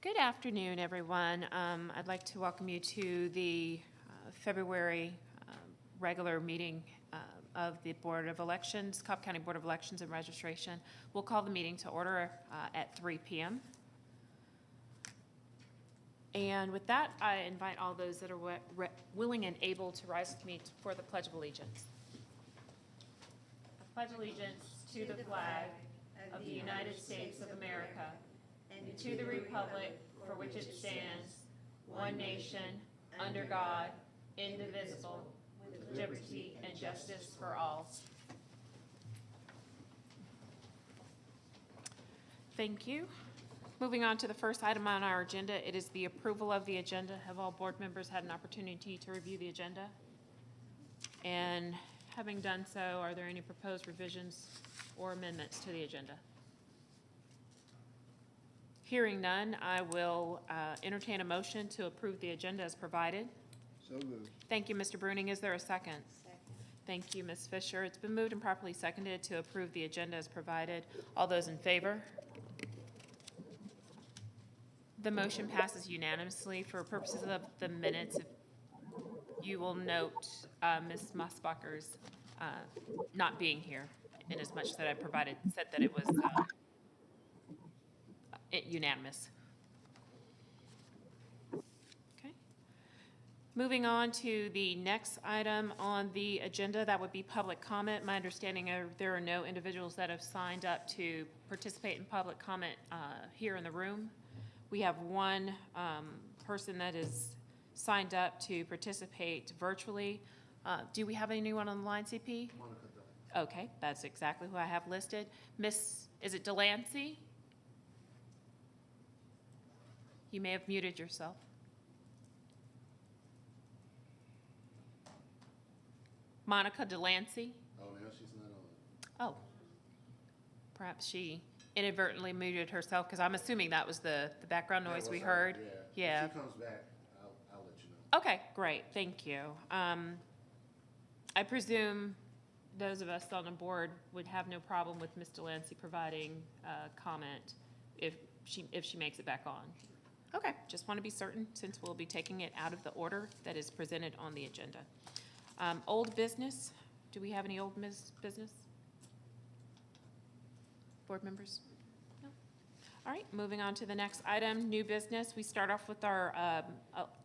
Good afternoon, everyone. I'd like to welcome you to the February regular meeting of the Board of Elections, Cobb County Board of Elections and Registration. We'll call the meeting to order at 3 p.m. And with that, I invite all those that are willing and able to rise with me for the Pledge of Allegiance. I pledge allegiance to the flag of the United States of America and to the republic for which it stands, one nation, under God, indivisible, with liberty and justice for all. Thank you. Moving on to the first item on our agenda, it is the approval of the agenda. Have all board members had an opportunity to review the agenda? And having done so, are there any proposed revisions or amendments to the agenda? Hearing none, I will entertain a motion to approve the agenda as provided. So moved. Thank you, Mr. Bruning. Is there a second? Second. Thank you, Ms. Fisher. It's been moved and properly seconded to approve the agenda as provided. All those in favor? The motion passes unanimously. For purposes of the minutes, you will note Ms. Mossbacher's not being here, in as much that I said that it was unanimous. Okay. Moving on to the next item on the agenda, that would be public comment. My understanding there are no individuals that have signed up to participate in public comment here in the room. We have one person that is signed up to participate virtually. Do we have anyone on the line, CP? Okay, that's exactly who I have listed. Miss, is it Delancey? You may have muted yourself. Monica Delancey? Oh, no, she's not on. Oh, perhaps she inadvertently muted herself, because I'm assuming that was the background noise we heard. Yeah. If she comes back, I'll let you know. Okay, great, thank you. I presume those of us on the board would have no problem with Ms. Delancey providing comment if she makes it back on. Okay, just want to be certain, since we'll be taking it out of the order that is presented on the agenda. Old business, do we have any old business? Board members? No? All right, moving on to the next item, new business. We start off with our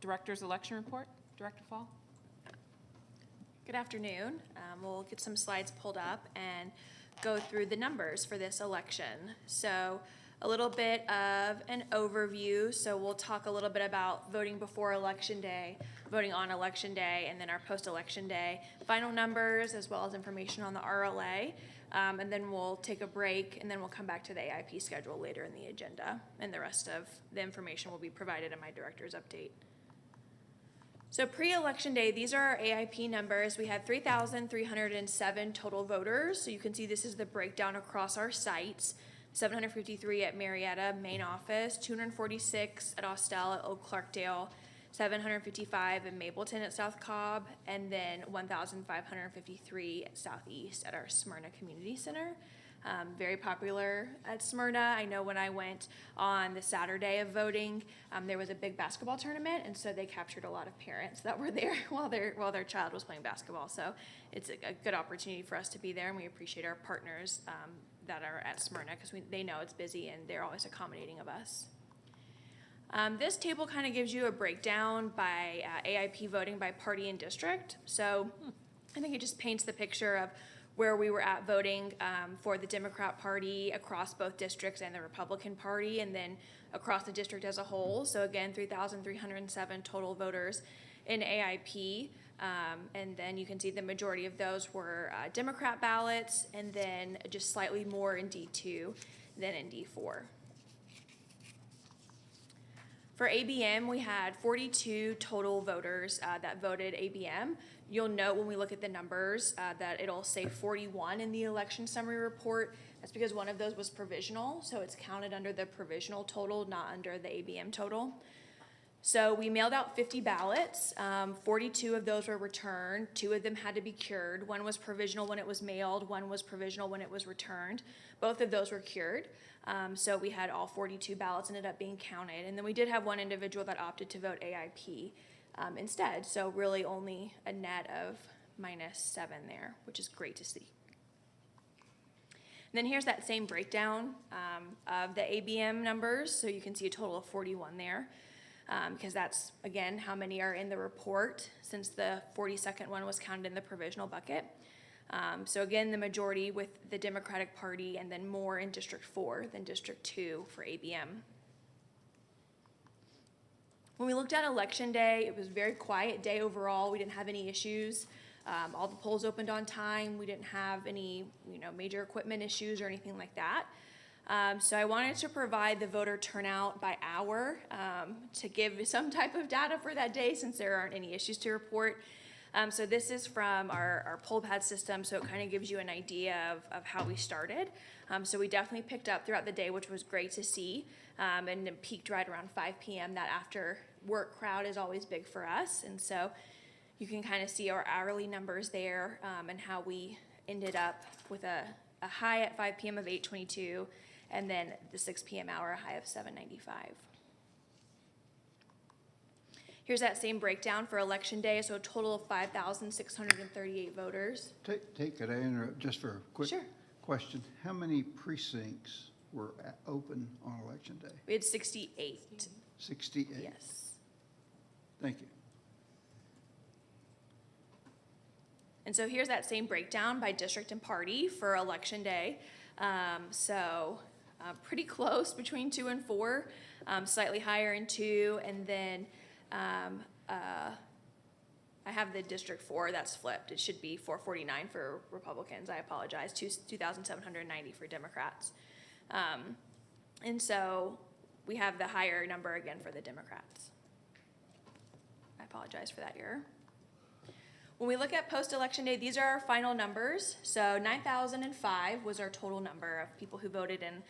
director's election report. Director Fall. Good afternoon. We'll get some slides pulled up and go through the numbers for this election. So a little bit of an overview. So we'll talk a little bit about voting before Election Day, voting on Election Day, and then our post-Election Day final numbers, as well as information on the RLA. And then we'll take a break, and then we'll come back to the AIP schedule later in the agenda. And the rest of the information will be provided in my director's update. So pre-election day, these are our AIP numbers. We had 3,307 total voters. So you can see this is the breakdown across our sites. 753 at Marietta main office, 246 at Austell at Oak Clarkdale, 755 in Mapleton at South Cobb, and then 1,553 at Southeast at our Smyrna Community Center. Very popular at Smyrna. I know when I went on the Saturday of voting, there was a big basketball tournament, and so they captured a lot of parents that were there while their child was playing basketball. So it's a good opportunity for us to be there, and we appreciate our partners that are at Smyrna, because they know it's busy and they're always accommodating of us. This table kind of gives you a breakdown by AIP voting by party and district. So I think it just paints the picture of where we were at voting for the Democrat Party across both districts and the Republican Party, and then across the district as a whole. So again, 3,307 total voters in AIP. And then you can see the majority of those were Democrat ballots, and then just slightly more in D2 than in D4. For ABM, we had 42 total voters that voted ABM. You'll note when we look at the numbers that it'll say 41 in the election summary report. That's because one of those was provisional, so it's counted under the provisional total, not under the ABM total. So we mailed out 50 ballots. 42 of those were returned. 2 of them had to be cured. One was provisional when it was mailed. One was provisional when it was returned. Both of those were cured. So we had all 42 ballots ended up being counted. And then we did have one individual that opted to vote AIP instead. So really only a net of -7 there, which is great to see. And then here's that same breakdown of the ABM numbers. So you can see a total of 41 there. Because that's, again, how many are in the report since the 42nd one was counted in the provisional bucket. So again, the majority with the Democratic Party and then more in District 4 than District 2 for ABM. When we looked at Election Day, it was a very quiet day overall. We didn't have any issues. All the polls opened on time. We didn't have any, major equipment issues or anything like that. So I wanted to provide the voter turnout by hour to give some type of data for that day since there aren't any issues to report. So this is from our poll pad system, so it kind of gives you an idea of how we started. So we definitely picked up throughout the day, which was great to see, and then peaked right around 5 p.m. That after work crowd is always big for us. And so you can kind of see our hourly numbers there and how we ended up with a high at 5 p.m. of 822. And then the 6 p.m. hour, a high of 795. Here's that same breakdown for Election Day, so a total of 5,638 voters. Could I interrupt just for a quick Sure. question? How many precincts were open on Election Day? We had 68. 68? Yes. Thank you. And so here's that same breakdown by district and party for Election Day. Pretty close between 2 and 4, slightly higher in 2, and then I have the District 4, that's flipped. It should be 449 for Republicans, I apologize, 2,790 for Democrats. And so we have the higher number again for the Democrats. I apologize for that error. When we look at post-election day, these are our final numbers. So 9,005 was our total number of people who voted in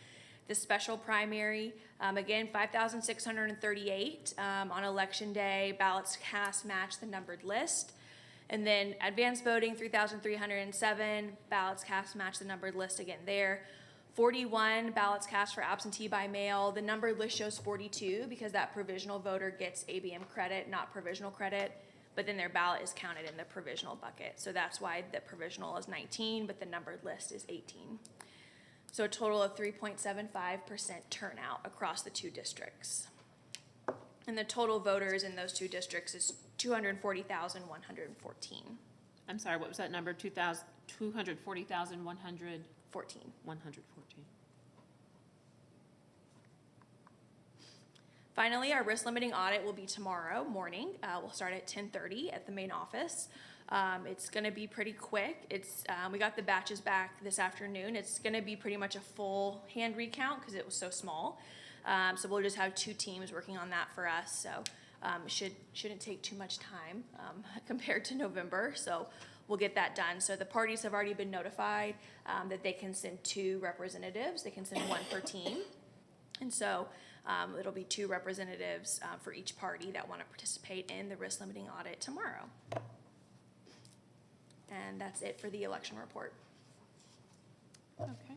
the special primary. Again, 5,638 on election day. Ballots cast matched the numbered list. And then advanced voting, 3,307. Ballots cast matched the numbered list again there. 41 ballots cast for absentee by mail. The numbered list shows 42 because that provisional voter gets ABM credit, not provisional credit. But then their ballot is counted in the provisional bucket. So that's why the provisional is 19, but the numbered list is 18. So a total of 3.75% turnout across the 2 districts. And the total voters in those 2 districts is 240,114. I'm sorry, what was that number? 240,100? 14. 114. Finally, our risk limiting audit will be tomorrow morning. We'll start at 10:30 at the main office. It's going to be pretty quick. We got the batches back this afternoon. It's going to be pretty much a full hand recount because it was so small. So we'll just have 2 teams working on that for us. So it shouldn't take too much time compared to November. So we'll get that done. So the parties have already been notified that they can send 2 representatives. They can send 1 per team. And so it'll be 2 representatives for each party that want to participate in the risk limiting audit tomorrow. And that's it for the election report. Okay,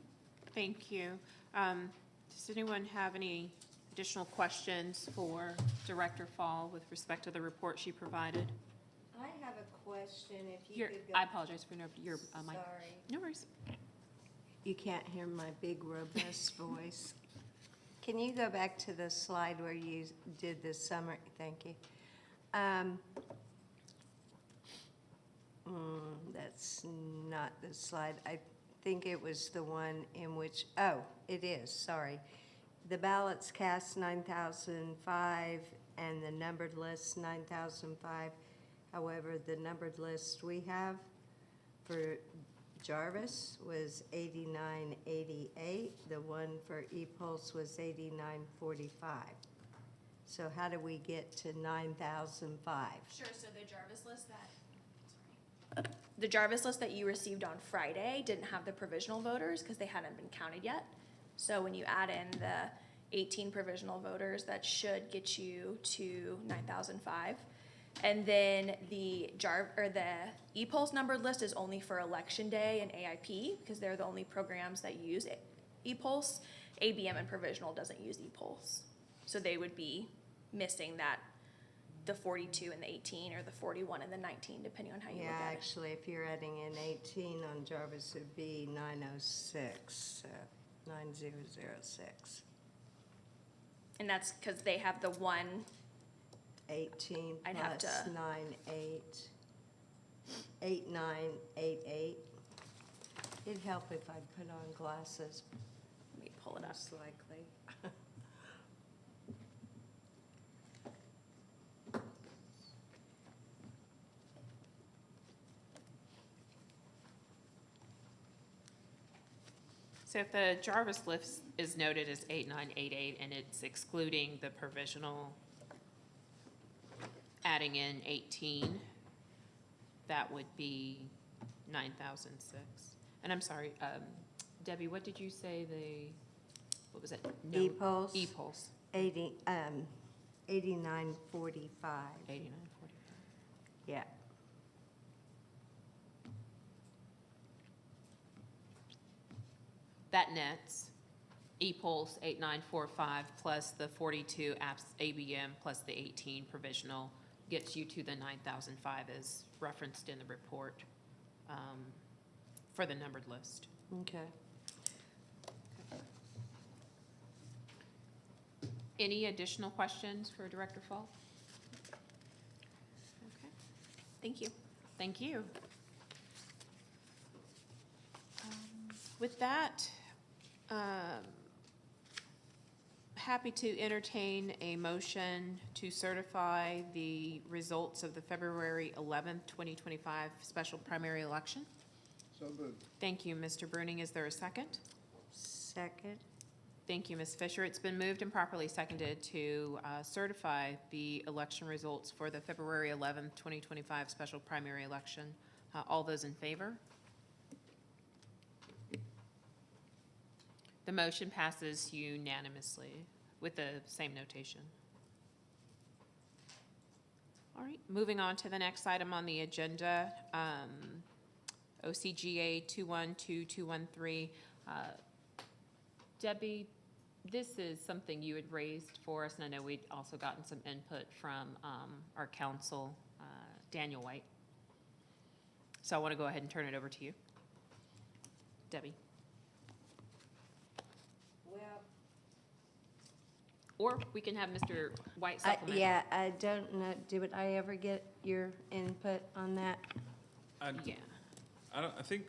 thank you. Does anyone have any additional questions for Director Fall with respect to the report she provided? I have a question, if you could go. I apologize for interrupting your mic. Sorry. No worries. You can't hear my big robust voice. Can you go back to the slide where you did the summary? Thank you. That's not the slide. I think it was the one in which, it is, sorry. The ballots cast 9,005 and the numbered list 9,005. However, the numbered list we have for Jarvis was 8988. The one for ePulse was 8945. So how do we get to 9,005? Sure, so the Jarvis list that you received on Friday didn't have the provisional voters because they hadn't been counted yet. So when you add in the 18 provisional voters. That should get you to 9,005. And then the e-polls numbered list is only for election day and AIP, because they're the only programs that use e-polls. ABM and provisional doesn't use e-polls. So they would be missing the 42 and the 18, or the 41 and the 19, depending on how you Yeah, look at it. actually, if you're adding in 18 on Jarvis, it'd be 906, 9006. And that's because they have the one, 18 I'd have plus to- 98, 8988. It'd help if I put on glasses, let me pull it up. most likely. So if the Jarvis list is noted as 8988 and it's excluding the provisional, adding in 18, that would be 9,006. And I'm sorry, Debbie, what did you say what was it? No, E-polls? E-polls, 8945, 8945. yeah. That nets E-polls 8945 plus the 42 ABM plus the 18 provisional gets you to the 9,005 as referenced in the report for the numbered list. Okay. Any additional questions for Director Fall? Okay, Thank you. thank you. With that, happy to entertain a motion to certify the results of the February 11th, 2025 special primary election. So moved. Thank you, Mr. Bruning. Is there a second? Second, Thank you, Ms. Fisher. It's been moved and properly seconded to certify the election results for the February 11th, 2025 special primary election. All those in favor? The motion passes unanimously with the same notation. All right, moving on to the next item on the agenda, OCGA 212213. Debbie, this is something you had raised for us, and I know we'd also gotten some input from our counsel, Daniel White. So I want to go ahead and turn it over to you. Debbie. well, Or we can have Mr. White supplement. yeah, I don't know, did I ever get your input on that? Yeah. I think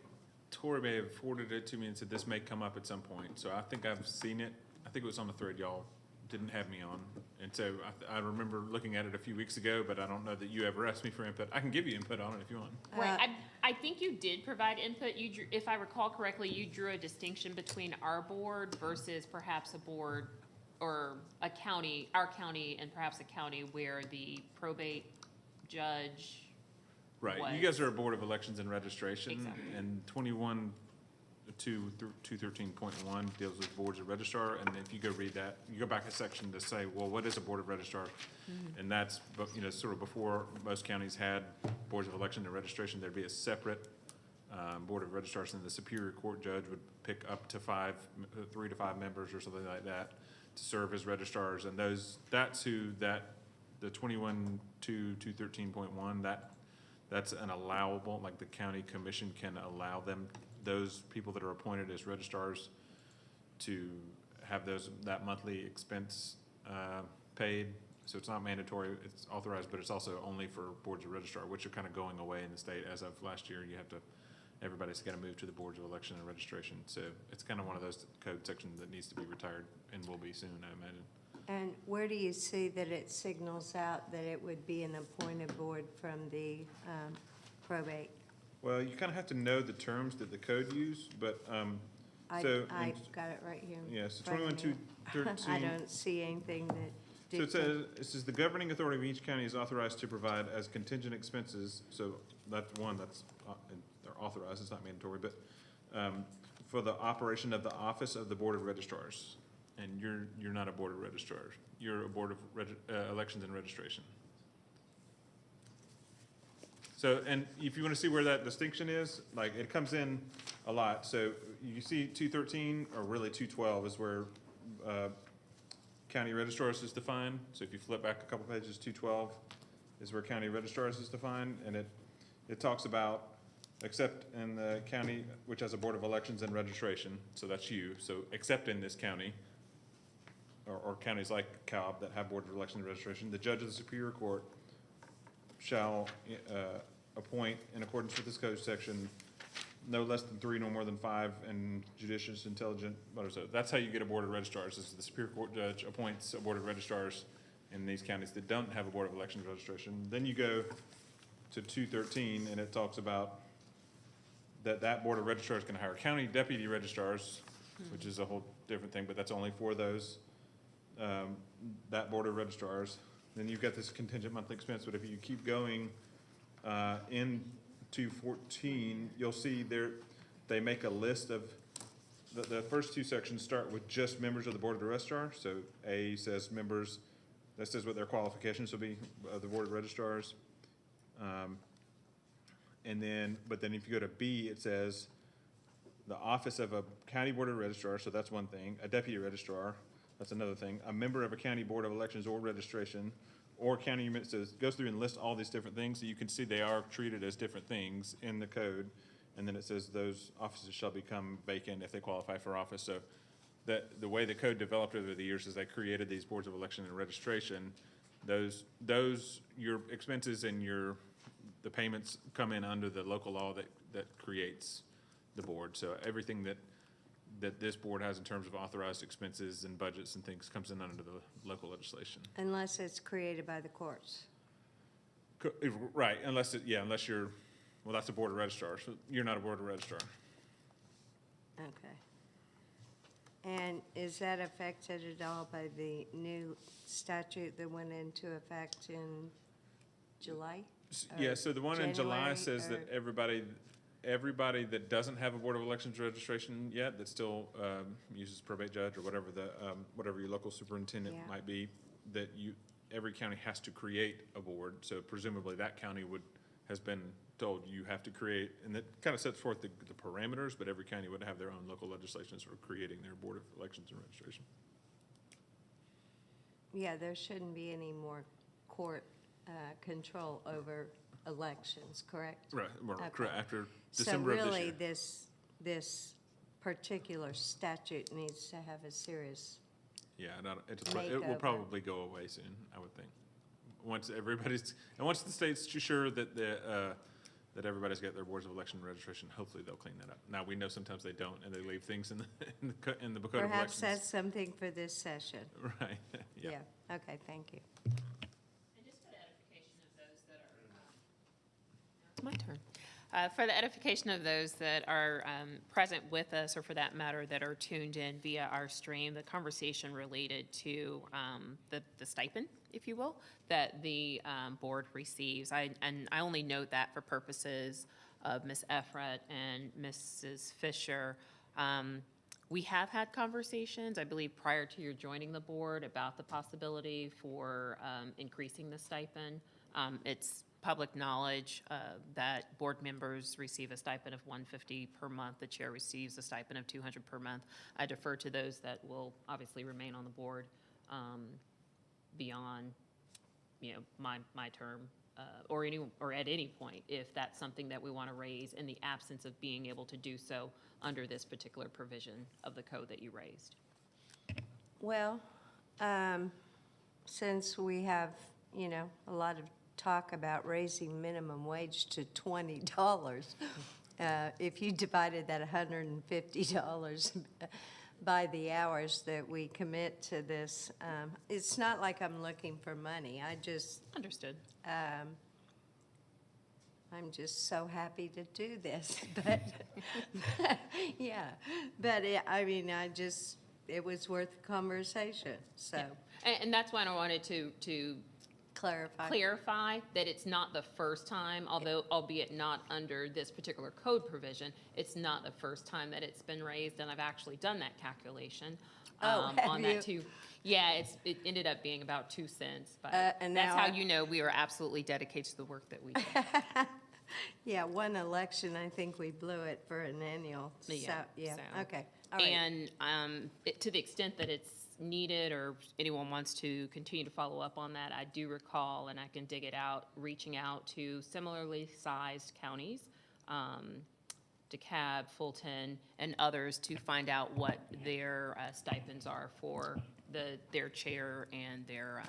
Tori may have forwarded it to me and said this may come up at some point, so I think I've seen it. I think it was on the thread y'all didn't have me on, and so I remember looking at it a few weeks ago, but I don't know that you ever asked me for input. I can give you input on it if you want. Right, I think you did provide input. You drew, if I recall correctly, you drew a distinction between our board versus perhaps a board or a county, our county and perhaps a county where the probate judge. Right, was. you guys are a Board of Elections and Registration, Exactly. and 21-213.1 deals with boards of registrar, and if you go read that, you go back a section to say, well, what is a Board of Registrar? And that's, sort of before most counties had boards of election and registration, there'd be a separate Board of Registrars, and the Superior Court judge would pick up to 3 to 5 members or something like that to serve as registrars, and that's who the 21-213.1, that's an allowable, like the county commission can allow those people that are appointed as registrars to have that monthly expense paid. So it's not mandatory, it's authorized, but it's also only for boards of registrar, which are kind of going away in the state as of last year. Everybody's got to move to the boards of election and registration. So it's kind of one of those code sections that needs to be retired and will be soon, I imagine. And where do you see that it signals out that it would be an appointed board from the probate? Well, you kind of have to know the terms that the code use, but, I've got it right here. in yes, front of me. 21-213. I don't see anything that So dictates. it says the governing authority of each county is authorized to provide as contingent expenses, so that's one, they're authorized, it's not mandatory, but, for the operation of the office of the Board of Registrars. and you're not a board of registrars. You're a board of elections and registration. So, and if you want to see where that distinction is, like, it comes in a lot. So you see 213, or really 212 is where county registrars is defined. So if you flip back a couple pages, 212 is where county registrars is defined, and it talks about, except in the county which has a board of elections and registration, so that's you. So except in this county, or counties like Cobb that have board of elections and registration, the judge of the Superior Court shall appoint, in accordance with this code section, no less than 3, no more than 5, and judicious, intelligent, so that's how you get a board of registrars, is the Superior Court judge appoints a board of registrars in these counties that don't have a board of elections registration. Then you go to 213, and it talks about that board of registrars can hire county deputy registrars, which is a whole different thing, but that's only for those, that board of registrars. Then you've got this contingent monthly expense, but if you keep going, in 214, you'll see they make a list of, the first two sections start with just members of the board of registrars. So A says members, that says what their qualifications will be of the board of registrars. And then, but then if you go to B, it says the office of a county board of registrar, so that's one thing, a deputy registrar, that's another thing, a member of a county board of elections or registration, or county, so it goes through and lists all these different things, so you can see they are treated as different things in the code. And then it says those offices shall become vacant if they qualify for office. So that the way the code developed over the years is they created these boards of election and registration. Those your expenses and the payments come in under the local law that creates the board. So everything that this board has in terms of authorized expenses and budgets and things comes in under the local legislation. Unless it's created by the courts. Right, unless you're, well, that's a board of registrars. So you're not a board of registrar. Okay. And is that affected at all by the new statute that went into effect in July? Yeah, so the one in July January, says that everybody that doesn't have a board of elections registration yet, that still uses probate judge or whatever whatever your local superintendent Yeah. might be, that every county has to create a board. So presumably that county has been told you have to create, and that kind of sets forth the parameters, but every county would have their own local legislations for creating their board of elections and registration. Yeah, there shouldn't be any more court control over elections, correct? Right, well, Okay. correct, after December of this So year. really, this particular statute needs to have a serious, Yeah, it will Makeover. probably go away soon, I would think. Once the state's sure that that everybody's got their boards of election and registration, hopefully they'll clean that up. Now, we know sometimes they don't, and they leave things in the code of elections. perhaps that's something for this session. Right, yeah. Okay, thank you. And just for the edification of those that are, it's my turn. For the edification of those that are present with us, or for that matter, that are tuned in via our stream, the conversation related to the stipend, if you will, that the board receives. And I only note that for purposes of Ms. Efrat and Mrs. Fisher. We have had conversations, I believe, prior to your joining the board about the possibility for increasing the stipend. It's public knowledge that board members receive a stipend of $150 per month. The chair receives a stipend of $200 per month. I defer to those that will obviously remain on the board beyond, my term, or at any point, if that's something that we want to raise in the absence of being able to do so under this particular provision of the code that you raised. Well, since we have, a lot of talk about raising minimum wage to $20, if you divided that $150 by the hours that we commit to this, it's not like I'm looking for money. Understood. I'm just so happy to do this, but, yeah. But, it was worth the conversation, so. And that's why I wanted to clarify. that it's not the first time, although albeit not under this particular code provision, it's not the first time that it's been raised, and I've actually done that calculation. Oh, have on you? that too. Yeah, it ended up being about 2 cents, but and that's now how I- you know we are absolutely dedicated to the work that we do. Yeah, one election, I think we blew it for an annual. Yeah, Yeah, so- okay, all right. And to the extent that it's needed or anyone wants to continue to follow up on that, I do recall, and I can dig it out, reaching out to similarly sized counties, DeKalb, Fulton, and others to find out what their stipends are for their chair and their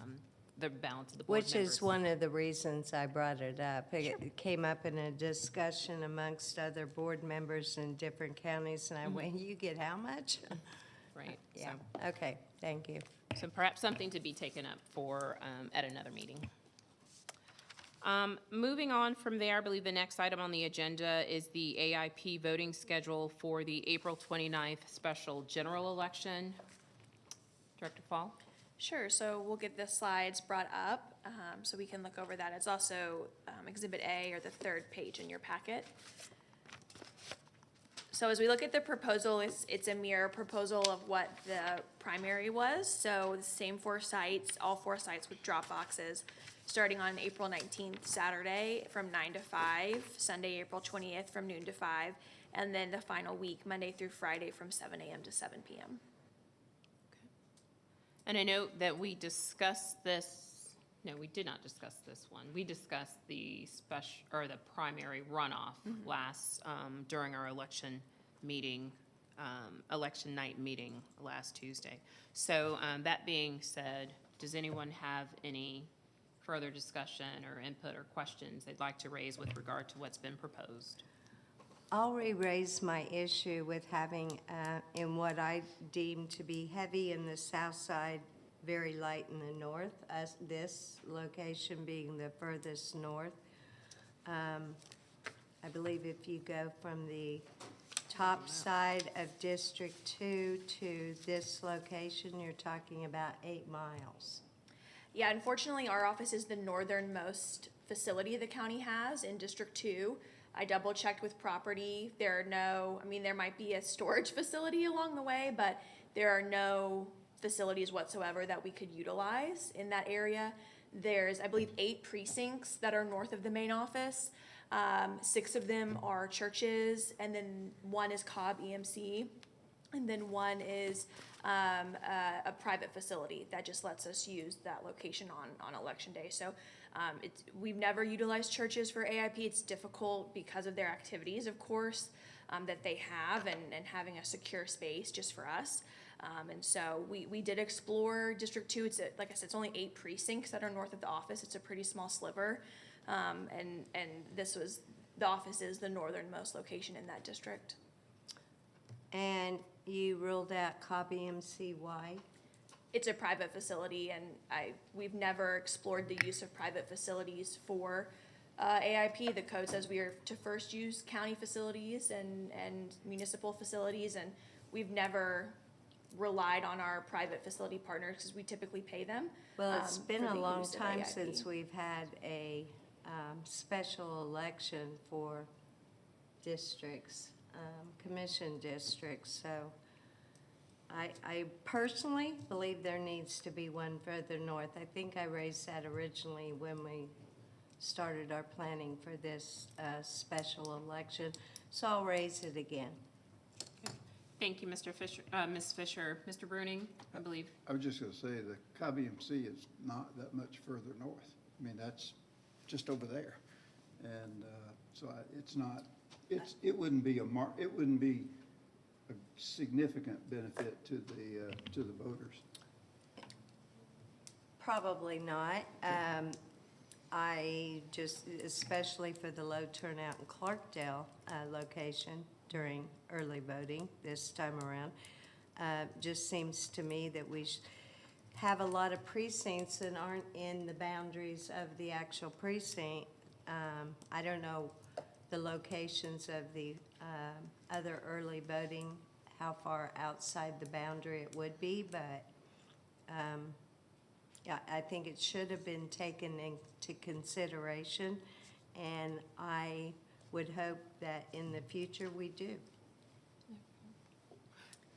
the balance of the board Which members. is one of the reasons I brought it up. It came up in a discussion amongst other board members in different counties, and I went, you get how much? Right. Yeah, okay, thank you. So perhaps something to be taken up for, at another meeting. Moving on from there, I believe the next item on the agenda is the AIP voting schedule for the April 29th special general election. Director Fall? Sure, so we'll get the slides brought up, so we can look over that. It's also Exhibit A, or the third page in your packet. So as we look at the proposal, it's a mirror proposal of what the primary was. So the same 4 sites, all 4 sites with drop boxes, starting on April 19th, Saturday, from 9 to 5, Sunday, April 20th, from noon to 5, and then the final week, Monday through Friday, from 7 a.m. to 7 p.m. And I know that we discussed this, no, we did not discuss this one. We discussed the special, or the primary runoff last, during our election meeting, election night meeting last Tuesday. So, that being said, does anyone have any further discussion or input or questions they'd like to raise with regard to what's been proposed? I'll re-raise my issue with having, in what I deem to be heavy in the south side, very light in the north, as this location being the furthest north. I believe if you go from the top side of District 2 to this location, you're talking about 8 miles. Yeah, unfortunately, our office is the northernmost facility the county has in District 2. I double checked with property. There are no, I mean, there might be a storage facility along the way, but there are no facilities whatsoever that we could utilize in that area. There's, I believe, 8 precincts that are north of the main office. 6 of them are churches, and then 1 is Cobb EMC, and then 1 is a private facility that just lets us use that location on election day. So we've never utilized churches for AIP. It's difficult because of their activities, of course, that they have, and having a secure space just for us. And so we did explore District 2. It's, like I said, it's only 8 precincts that are north of the office. It's a pretty small sliver. And this was, the office is the northernmost location in that district. And you ruled out Cobb EMC, why? It's a private facility, and we've never explored the use of private facilities for AIP. The code says we are to first use county facilities and municipal facilities, and we've never relied on our private facility partners because we typically pay them. Well, it's been for a the long use of time AIP. since we've had a special election for districts, commission districts, so I personally believe there needs to be one further north. I think I raised that originally when we started our planning for this special election, so I'll raise it again. Thank you, Mr. Fisher, Ms. Fisher. Mr. Bruning, I believe. I was just gonna say, the Cobb EMC is not that much further north. I mean, that's just over there. And, so it's not, it wouldn't be it wouldn't be a significant benefit to the voters. Probably not. I just, especially for the low turnout in Clarkdale location during early voting this time around, just seems to me that we have a lot of precincts that aren't in the boundaries of the actual precinct. I don't know the locations of the other early voting, how far outside the boundary it would be, but Yeah, I think it should have been taken into consideration, and I would hope that in the future we do.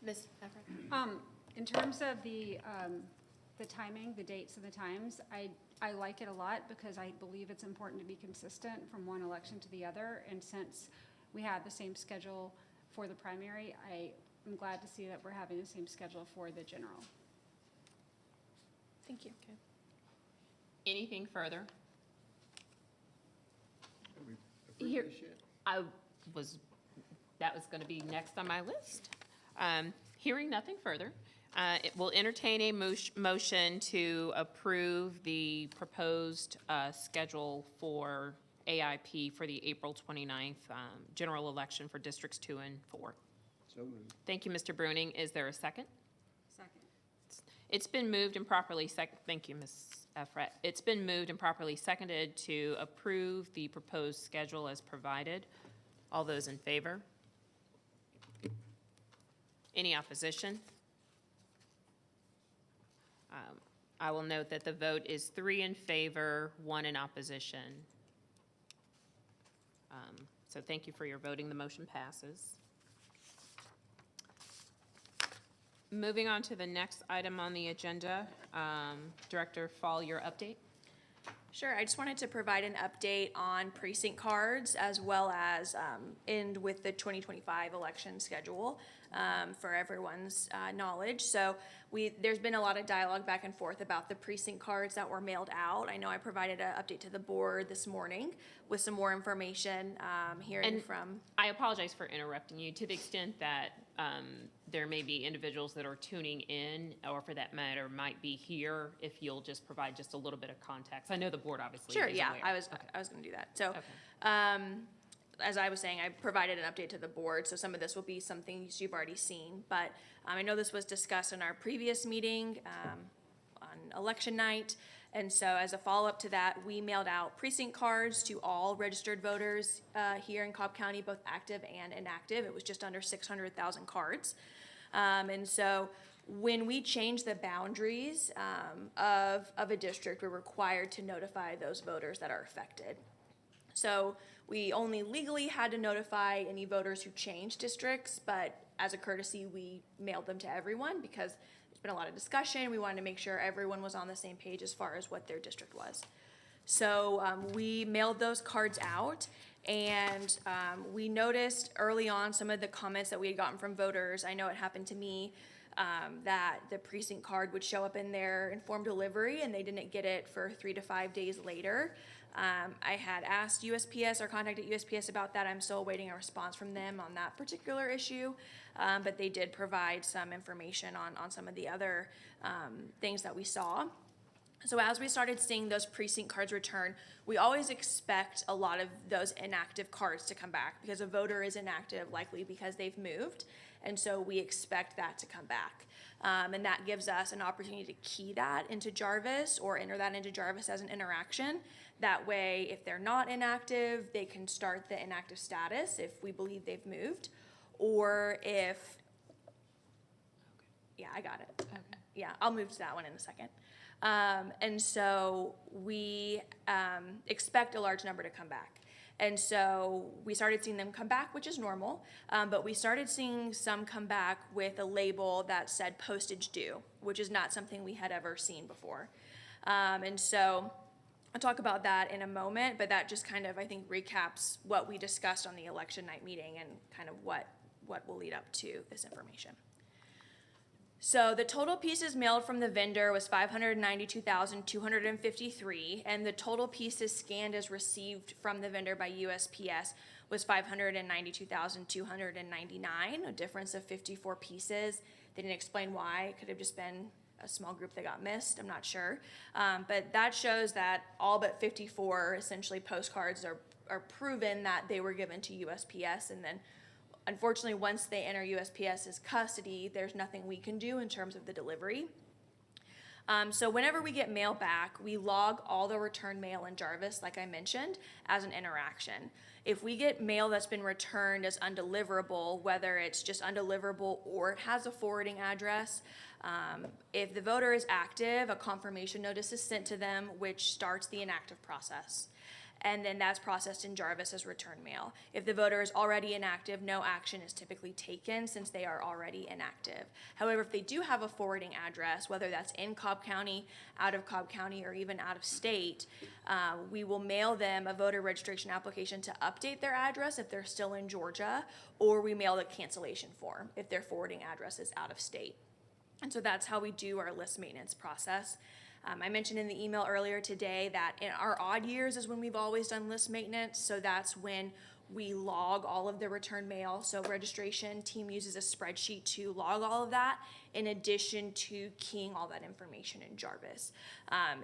Ms. Everett? In terms of the timing, the dates and the times, I like it a lot because I believe it's important to be consistent from one election to the other. And since we had the same schedule for the primary, I'm glad to see that we're having the same schedule for the general. Thank you. Anything further? Have we approved Here- this yet? That was going to be next on my list. Hearing nothing further, it will entertain a motion to approve the proposed schedule for AIP for the April 29th general election for Districts 2 and 4. So moved. Thank you, Mr. Bruning. Is there a second? Second. It's been moved and properly thank you, Ms. Efrat. It's been moved and properly seconded to approve the proposed schedule as provided. All those in favor? Any opposition? I will note that the vote is 3 in favor, 1 in opposition. So thank you for your voting. The motion passes. Moving on to the next item on the agenda, Director Fall, your update. Sure, I just wanted to provide an update on precinct cards as well as end with the 2025 election schedule for everyone's knowledge. So there's been a lot of dialogue back and forth about the precinct cards that were mailed out. I know I provided an update to the board this morning with some more information hearing And from. I apologize for interrupting you. To the extent that there may be individuals that are tuning in, or for that matter, might be here, if you'll just provide just a little bit of context. I know the board obviously Sure, is yeah, aware. I was Okay. going to do that. So, Okay. as I was saying, I provided an update to the board, so some of this will be some things you've already seen. But I know this was discussed in our previous meeting on election night. And so as a follow-up to that, we mailed out precinct cards to all registered voters here in Cobb County, both active and inactive. It was just under 600,000 cards. And so when we change the boundaries of a district, we're required to notify those voters that are affected. So we only legally had to notify any voters who changed districts, but as a courtesy, we mailed them to everyone because there's been a lot of discussion. We wanted to make sure everyone was on the same page as far as what their district was. So we mailed those cards out, and we noticed early on some of the comments that we had gotten from voters. I know it happened to me, that the precinct card would show up in their informed delivery and they didn't get it for 3 to 5 days later. I had asked USPS or contacted USPS about that. I'm still awaiting a response from them on that particular issue, but they did provide some information on some of the other things that we saw. So as we started seeing those precinct cards return, we always expect a lot of those inactive cards to come back because a voter is inactive likely because they've moved. And so we expect that to come back. And that gives us an opportunity to key that into Jarvis or enter that into Jarvis as an interaction. That way, if they're not inactive, they can start the inactive status if we believe they've moved. Or if, yeah, I got it. Okay. Yeah, I'll move to that one in a second. And so we expect a large number to come back. And so we started seeing them come back, which is normal, but we started seeing some come back with a label that said postage due, which is not something we had ever seen before. And so I'll talk about that in a moment, but that just kind of, I think, recaps what we discussed on the election night meeting and kind of what will lead up to this information. So the total pieces mailed from the vendor was 592,253, and the total pieces scanned as received from the vendor by USPS was 592,299, a difference of 54 pieces. They didn't explain why. It could have just been a small group that got missed. I'm not sure. But that shows that all but 54 essentially postcards are proven that they were given to USPS, and then unfortunately, once they enter USPS's custody, there's nothing we can do in terms of the delivery. So whenever we get mail back, we log all the return mail in Jarvis, like I mentioned, as an interaction. if we get mail that's been returned as undeliverable, whether it's just undeliverable or it has a forwarding address, if the voter is active, a confirmation notice is sent to them, which starts the inactive process. And then that's processed in Jarvis as return mail. If the voter is already inactive, no action is typically taken since they are already inactive. However, if they do have a forwarding address, whether that's in Cobb County, out of Cobb County, or even out of state, we will mail them a voter registration application to update their address if they're still in Georgia, or we mail the cancellation form if their forwarding address is out of state. And so that's how we do our list maintenance process. I mentioned in the email earlier today that in our odd years is when we've always done list maintenance, so that's when we log all of the return mail. So registration team uses a spreadsheet to log all of that, in addition to keying all that information in Jarvis.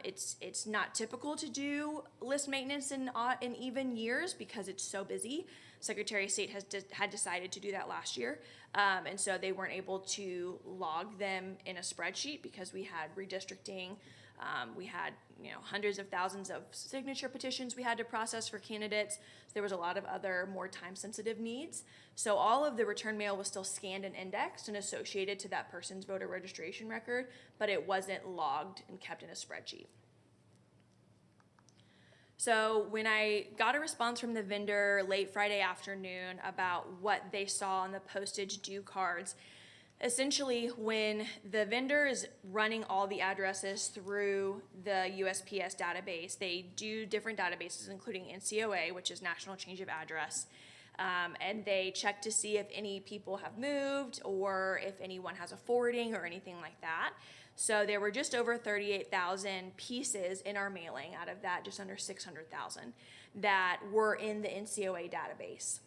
It's not typical to do list maintenance in even years because it's so busy. Secretary of State had decided to do that last year, and so they weren't able to log them in a spreadsheet because we had redistricting. We had, hundreds of thousands of signature petitions we had to process for candidates. So there was a lot of other more time-sensitive needs. So all of the return mail was still scanned and indexed and associated to that person's voter registration record, but it wasn't logged and kept in a spreadsheet. So when I got a response from the vendor late Friday afternoon about what they saw on the postage due cards, essentially, when the vendor is running all the addresses through the USPS database, they do different databases, including NCOA, which is National Change of Address, and they check to see if any people have moved or if anyone has a forwarding or anything like that. So there were just over 38,000 pieces in our mailing, out of that just under 600,000 that were in the NCOA database.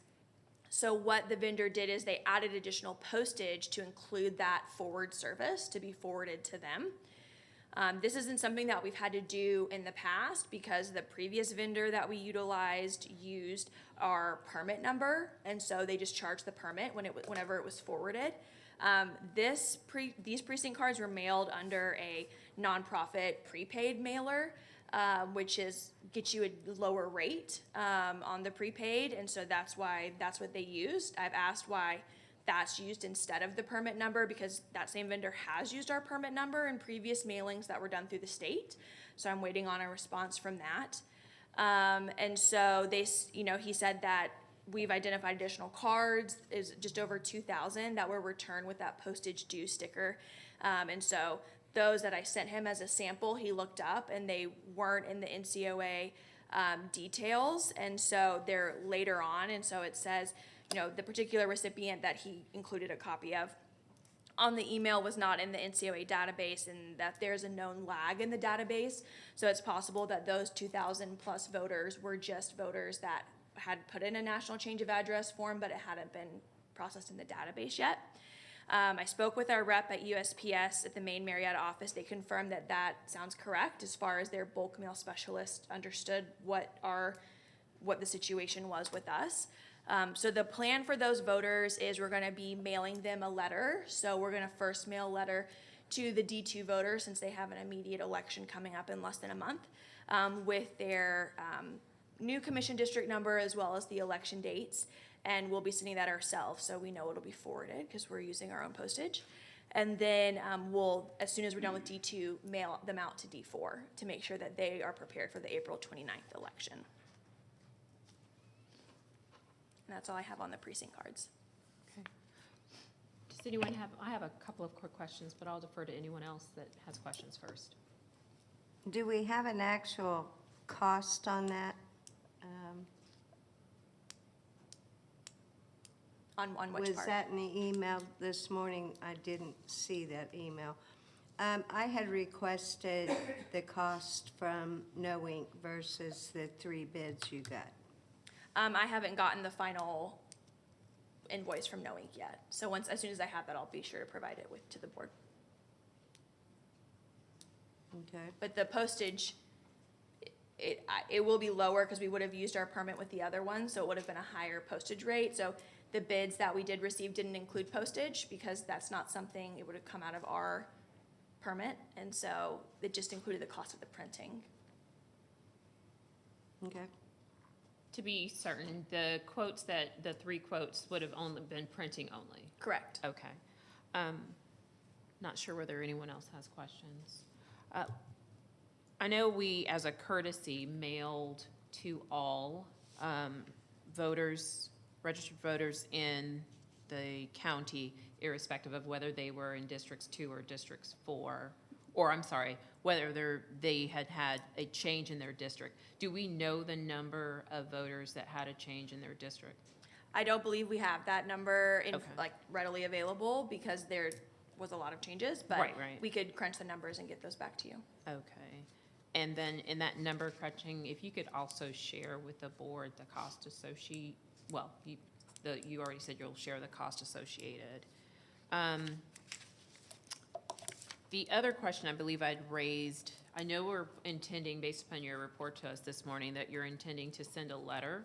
So what the vendor did is they added additional postage to include that forward service to be forwarded to them. This isn't something that we've had to do in the past because the previous vendor that we utilized used our permit number, and so they just charged the permit whenever it was forwarded. These precinct cards were mailed under a nonprofit prepaid mailer, which gets you a lower rate on the prepaid, and so that's what they used. I've asked why that's used instead of the permit number because that same vendor has used our permit number in previous mailings that were done through the state. So I'm waiting on a response from that. And so he said that we've identified additional cards, is just over 2,000 that were returned with that postage due sticker, and so those that I sent him as a sample, he looked up and they weren't in the NCOA details, and so they're later on, and so it says, the particular recipient that he included a copy of on the email was not in the NCOA database, and that there's a known lag in the database, so it's possible that those 2,000 plus voters were just voters that had put in a national change of address form, but it hadn't been processed in the database yet. I spoke with our rep at USPS at the main Marietta office. They confirmed that sounds correct as far as their bulk mail specialist understood what the situation was with us. So the plan for those voters is we're gonna be mailing them a letter. So we're gonna first mail a letter to the D2 voters since they have an immediate election coming up in less than a month, with their new commission district number as well as the election dates. And we'll be sending that ourselves, so we know it'll be forwarded because we're using our own postage. And then we'll, as soon as we're done with D2, mail them out to D4 to make sure that they are prepared for the April 29th election. And that's all I have on the precinct cards. Okay. Does anyone I have a couple of quick questions, but I'll defer to anyone else that has questions first. Do we have an actual cost on that? On which part? Was that in the email this morning? I didn't see that email. I had requested the cost from No Ink versus the 3 bids you got. I haven't gotten the final invoice from No Ink yet. So as soon as I have that, I'll be sure to provide it to the board. Okay. But the postage, it will be lower because we would have used our permit with the other one, so it would have been a higher postage rate. So the bids that we did receive didn't include postage because that's not something, it would have come out of our permit, and so it just included the cost of the printing. Okay. To be certain, the three quotes would have only been printing only. Correct. Okay. Not sure whether anyone else has questions. I know we, as a courtesy, mailed to all voters, registered voters in the county, irrespective of whether they were in Districts 2 or Districts 4, or I'm sorry, whether they had had a change in their district. Do we know the number of voters that had a change in their district? I don't believe we have that number in, Okay. like, readily available because there was a lot of changes, but Right. we could crunch the numbers and get those back to you. Okay. And then in that number crunching, if you could also share with the board the cost associated, well, you already said you'll share the cost associated. The other question I believe I'd raised, I know we're intending, based upon your report to us this morning, that you're intending to send a letter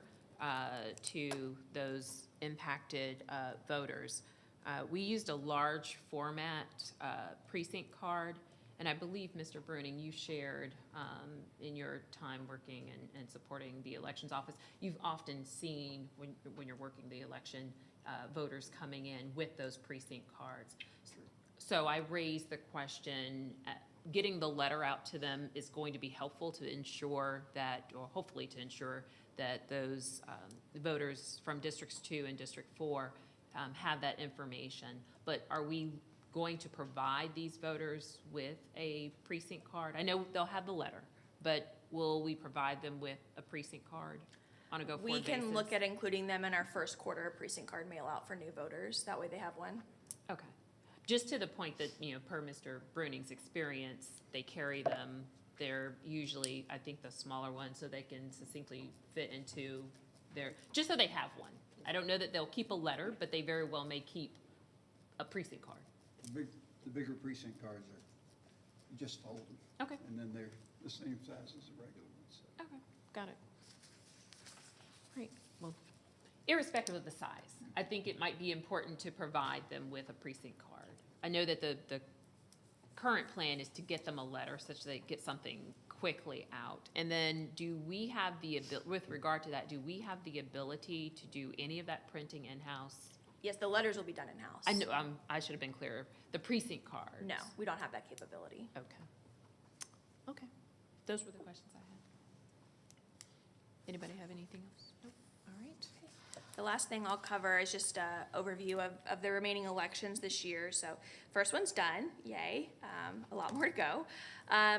to those impacted voters. We used a large format precinct card, and I believe, Mr. Bruning, you shared in your time working and supporting the elections office, you've often seen, when you're working the election, voters coming in with those precinct cards. So I raised the question, getting the letter out to them is going to be helpful to ensure that, or hopefully to ensure that those voters from Districts 2 and District 4 have that information. But are we going to provide these voters with a precinct card? I know they'll have the letter, but will we provide them with a precinct card on a go-forward basis? We can look at including them in our first quarter precinct card mail out for new voters. That way they have one. Okay. Just to the point that, per Mr. Bruning's experience, they carry them. They're usually, I think, the smaller ones so they can succinctly fit into just so they have one. I don't know that they'll keep a letter, but they very well may keep a precinct card. The bigger precinct cards are, you just fold them. Okay. And then they're the same size as the regular ones. So. Okay, got it. Great. Well, irrespective of the size, I think it might be important to provide them with a precinct card. I know that the current plan is to get them a letter such that they get something quickly out. And then do we have the ability, with regard to that, do we have the ability to do any of that printing in-house? Yes, the letters will be done in-house. I know, I should have been clearer. The precinct cards? No, we don't have that capability. Okay. Okay. Those were the questions I had. Anybody have anything else? Nope. All right. The last thing I'll cover is just an overview of the remaining elections this year. So first one's done, yay, a lot more to go.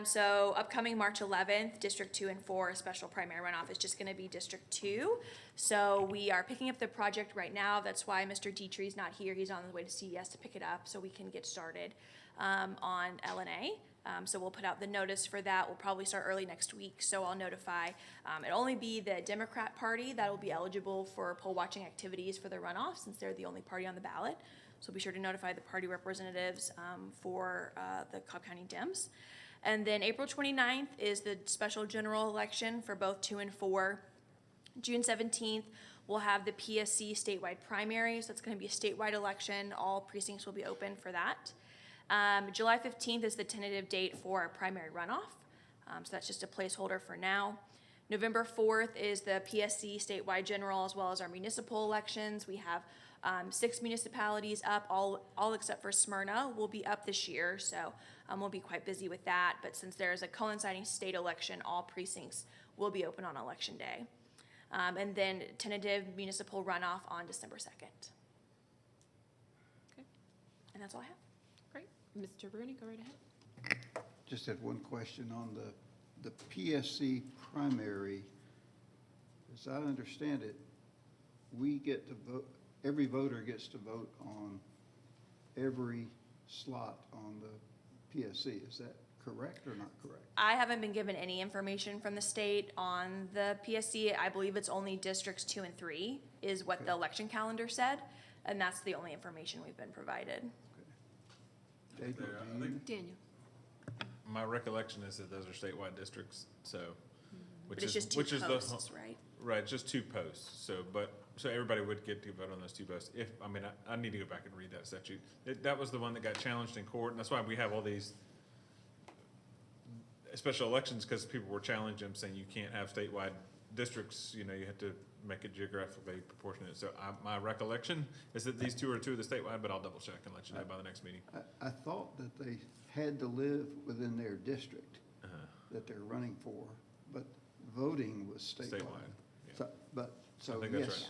So upcoming March 11th, District 2 and 4, a special primary runoff is just gonna be District 2. So we are picking up the project right now. That's why Mr. Dietrich's not here. He's on the way to CES to pick it up so we can get started on LNA. So we'll put out the notice for that. We'll probably start early next week, so I'll notify. It'll only be the Democrat Party that will be eligible for poll watching activities for the runoff, since they're the only party on the ballot. So be sure to notify the party representatives for the Cobb County Dems. And then April 29th is the special general election for both 2 and 4. June 17th, we'll have the PSC statewide primary, so it's going to be a statewide election. All precincts will be open for that. July 15th is the tentative date for our primary runoff, so that's just a placeholder for now. November 4th is the PSC statewide general as well as our municipal elections. We have 6 municipalities up, all except for Smyrna will be up this year, so we'll be quite busy with that. But since there's a coinciding state election, all precincts will be open on election day. And then tentative municipal runoff on December 2nd. Okay. And that's all I have. Great. Mr. Bruning, go right ahead. Just had one question on the PSC primary. As I understand it, we get to vote, every voter gets to vote on every slot on the PSC. Is that correct or not correct? I haven't been given any information from the state on the PSC. I believe it's only districts 2 and 3 is what the election calendar said, and that's the only information we've been provided. Okay. Dave, I do you- think Daniel. my recollection is that those are statewide districts, so, But which it's is, just 2 which is the, posts, right? right, just 2 posts, so everybody would get to vote on those 2 posts. I need to go back and read that statute. That was the one that got challenged in court, and that's why we have all these special elections, because people were challenging them, saying you can't have statewide districts, you know, you have to make it geographically proportionate. So my recollection is that these two are the statewide, but I'll double check and let you know by the next meeting. I thought that they had to live within their district Uh-huh. that they're running for, but voting was statewide. Yeah. So, I so think that's yes. right.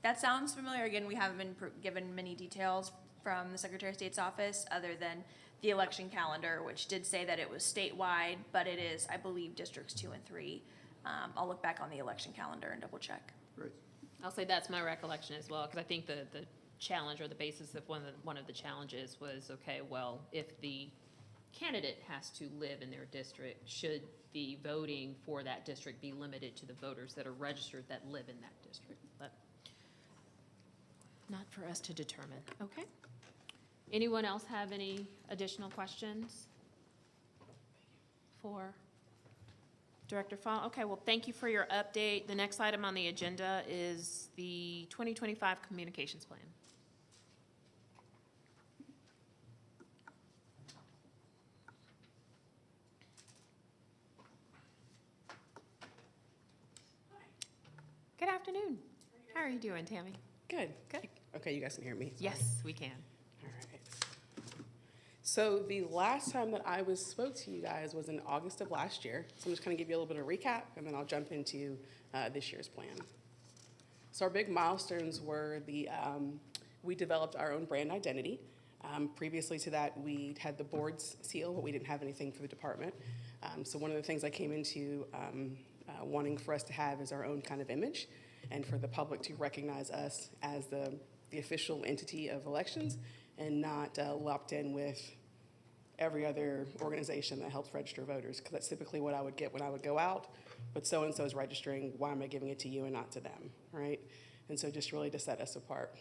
That sounds familiar. Again, we haven't been given many details from the Secretary of State's office other than the election calendar, which did say that it was statewide, but it is, I believe, districts 2 and 3. I'll look back on the election calendar and double check. Great. I'll say that's my recollection as well, because I think the challenge or the basis of one of the challenges was, okay, well, if the candidate has to live in their district, should the voting for that district be limited to the voters that are registered that live in that district? But not for us to determine. Okay. Anyone else have any additional questions for Director Fall? Okay, well, thank you for your update. The next item on the agenda is the 2025 Communications Plan. Good afternoon. How are you doing, Tammy? Good. Good. Okay, you guys can hear me? Sorry. Yes, we can. All right. So the last time that I spoke to you guys was in August of last year. So I'm just kind of give you a little bit of recap, and then I'll jump into this year's plan. So our big milestones were we developed our own brand identity. Previously to that, we had the board's seal, but we didn't have anything for the department. So one of the things I came into wanting for us to have is our own kind of image, and for the public to recognize us as the official entity of elections and not locked in with every other organization that helps register voters, because that's typically what I would get when I would go out. But so-and-so is registering, why am I giving it to you and not to them, right? And so just really to set us apart.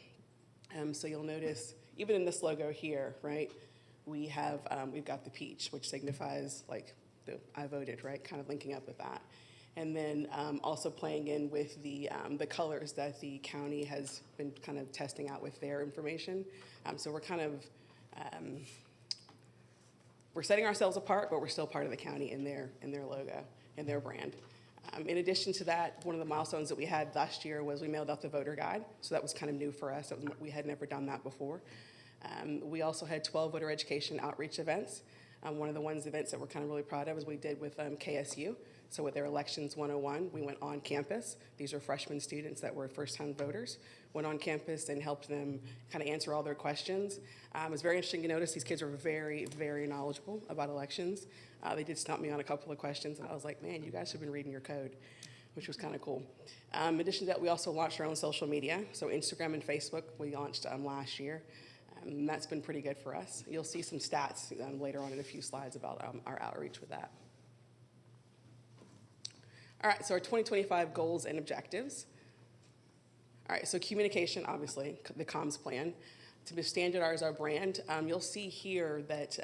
So you'll notice, even in this logo here, right, we've got the peach, which signifies like I voted, right, kind of linking up with that. And then also playing in with the colors that the county has been kind of testing out with their information. So we're kind of, we're setting ourselves apart, but we're still part of the county in their logo, in their brand. In addition to that, one of the milestones that we had last year was we mailed out the voter guide. So that was kind of new for us. We had never done that before. We also had 12 voter education outreach events. One of the events that we're kind of really proud of is we did with KSU. So with their Elections 101, we went on campus. These are freshman students that were first-time voters. Went on campus and helped them kind of answer all their questions. It was very interesting to notice these kids were very, very knowledgeable about elections. They did stump me on a couple of questions, and I was like, man, you guys have been reading your code, which was kind of cool. In addition to that, we also launched our own social media. So Instagram and Facebook, we launched last year. And that's been pretty good for us. You'll see some stats later on in a few slides about our outreach with that. All right, so our 2025 goals and objectives. All right, so communication, obviously, the comms plan. To standardize our brand, you'll see here that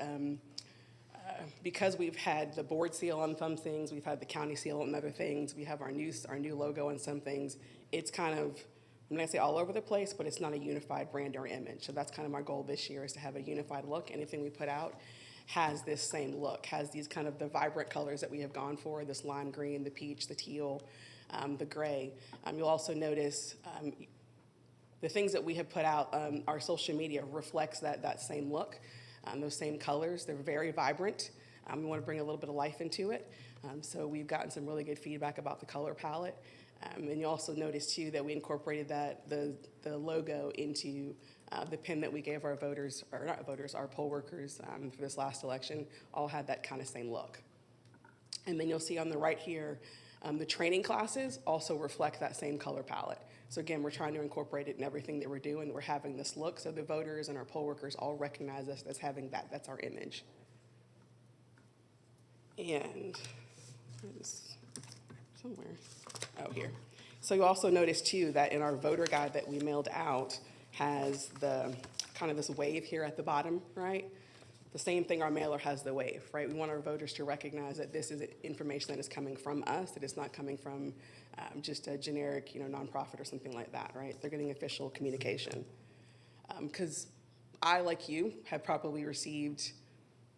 because we've had the board seal on some things, we've had the county seal on other things, we have our new logo on some things, it's kind of, I'm not gonna say all over the place, but it's not a unified brand or image. So that's kind of our goal this year, is to have a unified look. Anything we put out has this same look, has these kind of the vibrant colors that we have gone for, this lime green, the peach, the teal, the gray. You'll also notice the things that we have put out, our social media reflects that same look, those same colors. They're very vibrant. We want to bring a little bit of life into it. So we've gotten some really good feedback about the color palette. And you also notice too that we incorporated the logo into the pin that we gave our voters, or not voters, our poll workers for this last election, all had that kind of same look. And then you'll see on the right here, the training classes also reflect that same color palette. So again, we're trying to incorporate it in everything that we're doing. We're having this look, so the voters and our poll workers all recognize us as having that. That's our image. And it's somewhere, oh, here. So you also notice too that in our voter guide that we mailed out has the kind of this wave here at the bottom, right? The same thing, our mailer has the wave, right? We want our voters to recognize that this is information that is coming from us, that it's not coming from just a generic, nonprofit or something like that, right? They're getting official communication. Because I, like you, have probably received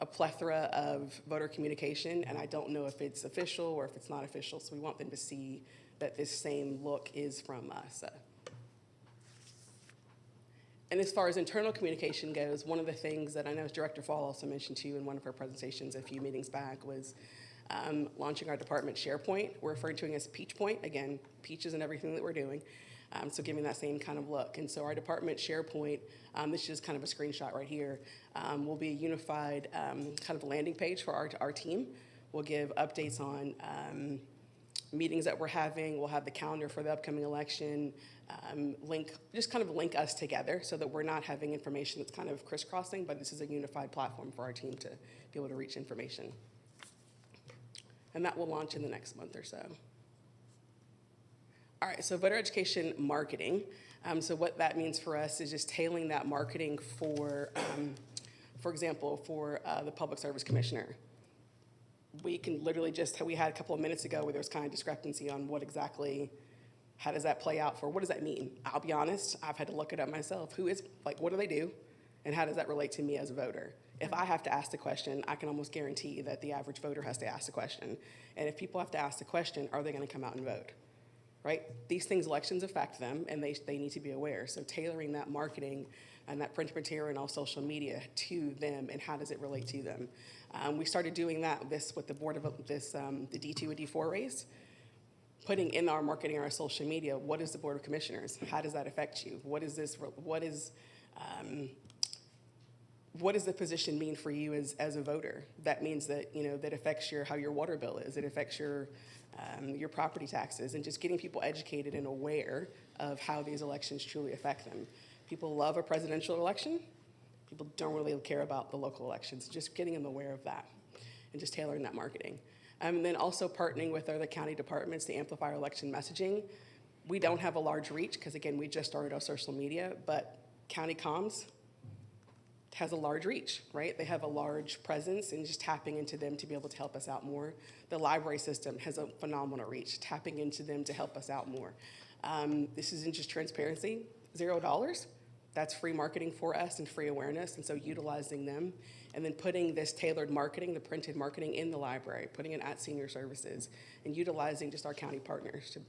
a plethora of voter communication, and I don't know if it's official or if it's not official, so we want them to see that this same look is from us. And as far as internal communication goes, one of the things that I know Director Fall also mentioned to you in one of her presentations a few meetings back was launching our department SharePoint. We're referring to it as Peach Point. Again, peaches and everything that we're doing. So giving that same kind of look. And so our department SharePoint, this is just kind of a screenshot right here, will be a unified kind of landing page for our team. We'll give updates on meetings that we're having. We'll have the calendar for the upcoming election, just kind of link us together so that we're not having information that's kind of crisscrossing, but this is a unified platform for our team to be able to reach information. And that will launch in the next month or so. All right, so voter education marketing. So what that means for us is just tailoring that marketing for example, for the Public Service Commissioner. We can literally we had a couple of minutes ago where there was kind of discrepancy on how does that play out for, what does that mean? I'll be honest, I've had to look it up myself. What do they do? And how does that relate to me as a voter? If I have to ask the question, I can almost guarantee that the average voter has to ask the question. And if people have to ask the question, are they gonna come out and vote? Right? These things, elections affect them, and they need to be aware. So tailoring that marketing and that print material and all social media to them, and how does it relate to them? We started doing with the board of the D2 and D4 race, putting in our marketing and our social media. What is the Board of Commissioners? How does that affect you? What does the position mean for you as a voter? That means that that affects how your water bill is. It affects your property taxes, and just getting people educated and aware of how these elections truly affect them. People love a presidential election. People don't really care about the local elections. Just getting them aware of that and just tailoring that marketing. And then also partnering with other county departments to amplify our election messaging. We don't have a large reach because, again, we just started our social media, but county comms has a large reach, right? They have a large presence, and just tapping into them to be able to help us out more. The library system has a phenomenal reach, tapping into them to help us out more. This isn't just transparency, $0. That's free marketing for us and free awareness, and so utilizing them, and then putting this tailored marketing, the printed marketing, in the library, putting it at senior services, and utilizing just our county partners to.